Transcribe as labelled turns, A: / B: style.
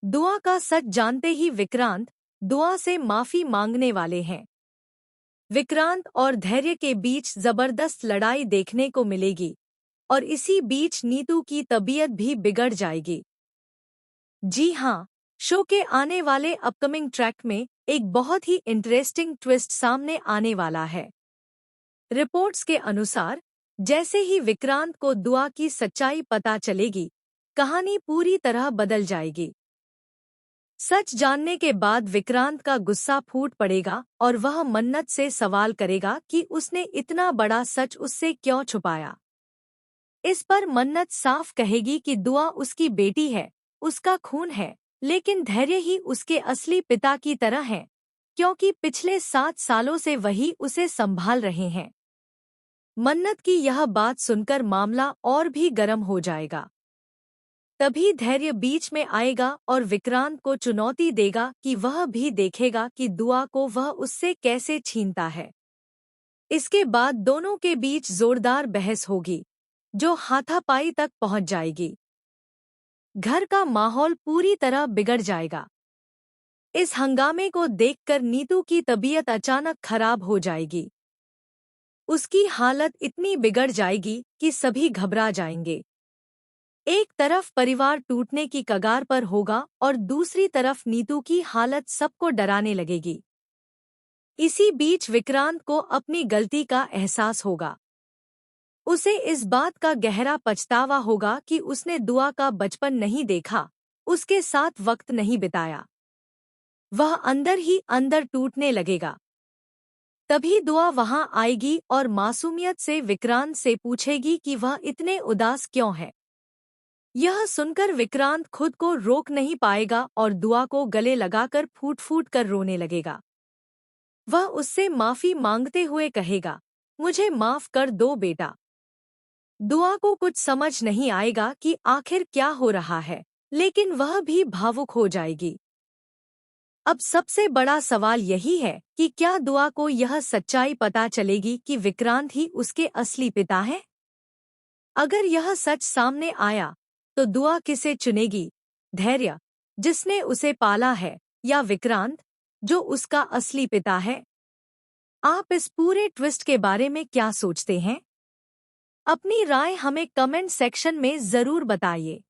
A: दुआ का सच जानते ही विक्रांत दुआ से माफी मांगने वाले हैं। विक्रांत और धैर्य के बीच जबरदस्त लड़ाई देखने को मिलेगी और इसी बीच नीतू की तबीयत भी बिगड़ जाएगी। जी हाँ, शो के आने वाले अपकमिंग ट्रैक में एक बहुत ही इंटरेस्टिंग ट्विस्ट सामने आने वाला है। रिपोर्ट्स के अनुसार जैसे ही विक्रांत को दुआ की सच्चाई पता चलेगी, कहानी पूरी तरह बदल जाएगी। सच जानने के बाद विक्रांत का गुस्सा फूट पड़ेगा और वह मन्नत से सवाल करेगा कि उसने इतना बड़ा सच उससे क्यों छुपाया। इस पर मन्नत साफ कहेगी कि दुआ उसकी बेटी है, उसका खून है, लेकिन धैर्य ही उसके असली पिता की तरह है, क्योंकि पिछले 7 सालों से वही उसे संभाल रहे हैं। मन्नत की यह बात सुनकर मामला और भी गर्म हो जाएगा। तभी धैर्य बीच में आएगा और विक्रांत को चुनौती देगा कि वह भी देखेगा कि दुआ को वह उससे कैसे छीनता है। इसके बाद दोनों के बीच जोरदार बहस होगी, जो हाथापाई तक पहुंच जाएगी। घर का माहौल पूरी तरह बिगड़ जाएगा। इस हंगामे को देखकर नीतू की तबीयत अचानक खराब हो जाएगी। उसकी हालत इतनी बिगड़ जाएगी कि सभी घबरा जाएंगे। एक तरफ परिवार टूटने की कगार पर होगा और दूसरी तरफ नीतू की हालत सबको डराने लगेगी। इसी बीच विक्रांत को अपनी गलती का एहसास होगा। उसे इस बात का गहरा पछतावा होगा कि उसने दुआ का बचपन नहीं देखा, उसके साथ वक्त नहीं बिताया। वह अंदर ही अंदर टूटने लगेगा। तभी दुआ वहां आएगी और मासूमियत से विक्रांत से पूछेगी कि वह इतने उदास क्यों है। यह सुनकर विक्रांत खुद को रोक नहीं पाएगा और दुआ को गले लगाकर फूट फूट कर रोने लगेगा। वह उससे माफी मांगते हुए कहेगा, मुझे माफ कर दो बेटा। दुआ को कुछ समझ नहीं आएगा कि आखिर क्या हो रहा है, लेकिन वह भी भावुक हो जाएगी। अब सबसे बड़ा सवाल यही है कि क्या दुआ को यह सच्चाई पता चलेगी कि विक्रांत ही उसके असली पिता है? अगर यह सच सामने आया तो दुआ किसे चुनेगी, धैर्य, जिसने उसे पाला है, या विक्रांत, जो उसका असली पिता है? आप इस पूरे ट्विस्ट के बारे में क्या सोचते हैं? अपनी राय हमें कमेंट सेक्शन में जरूर बताइए।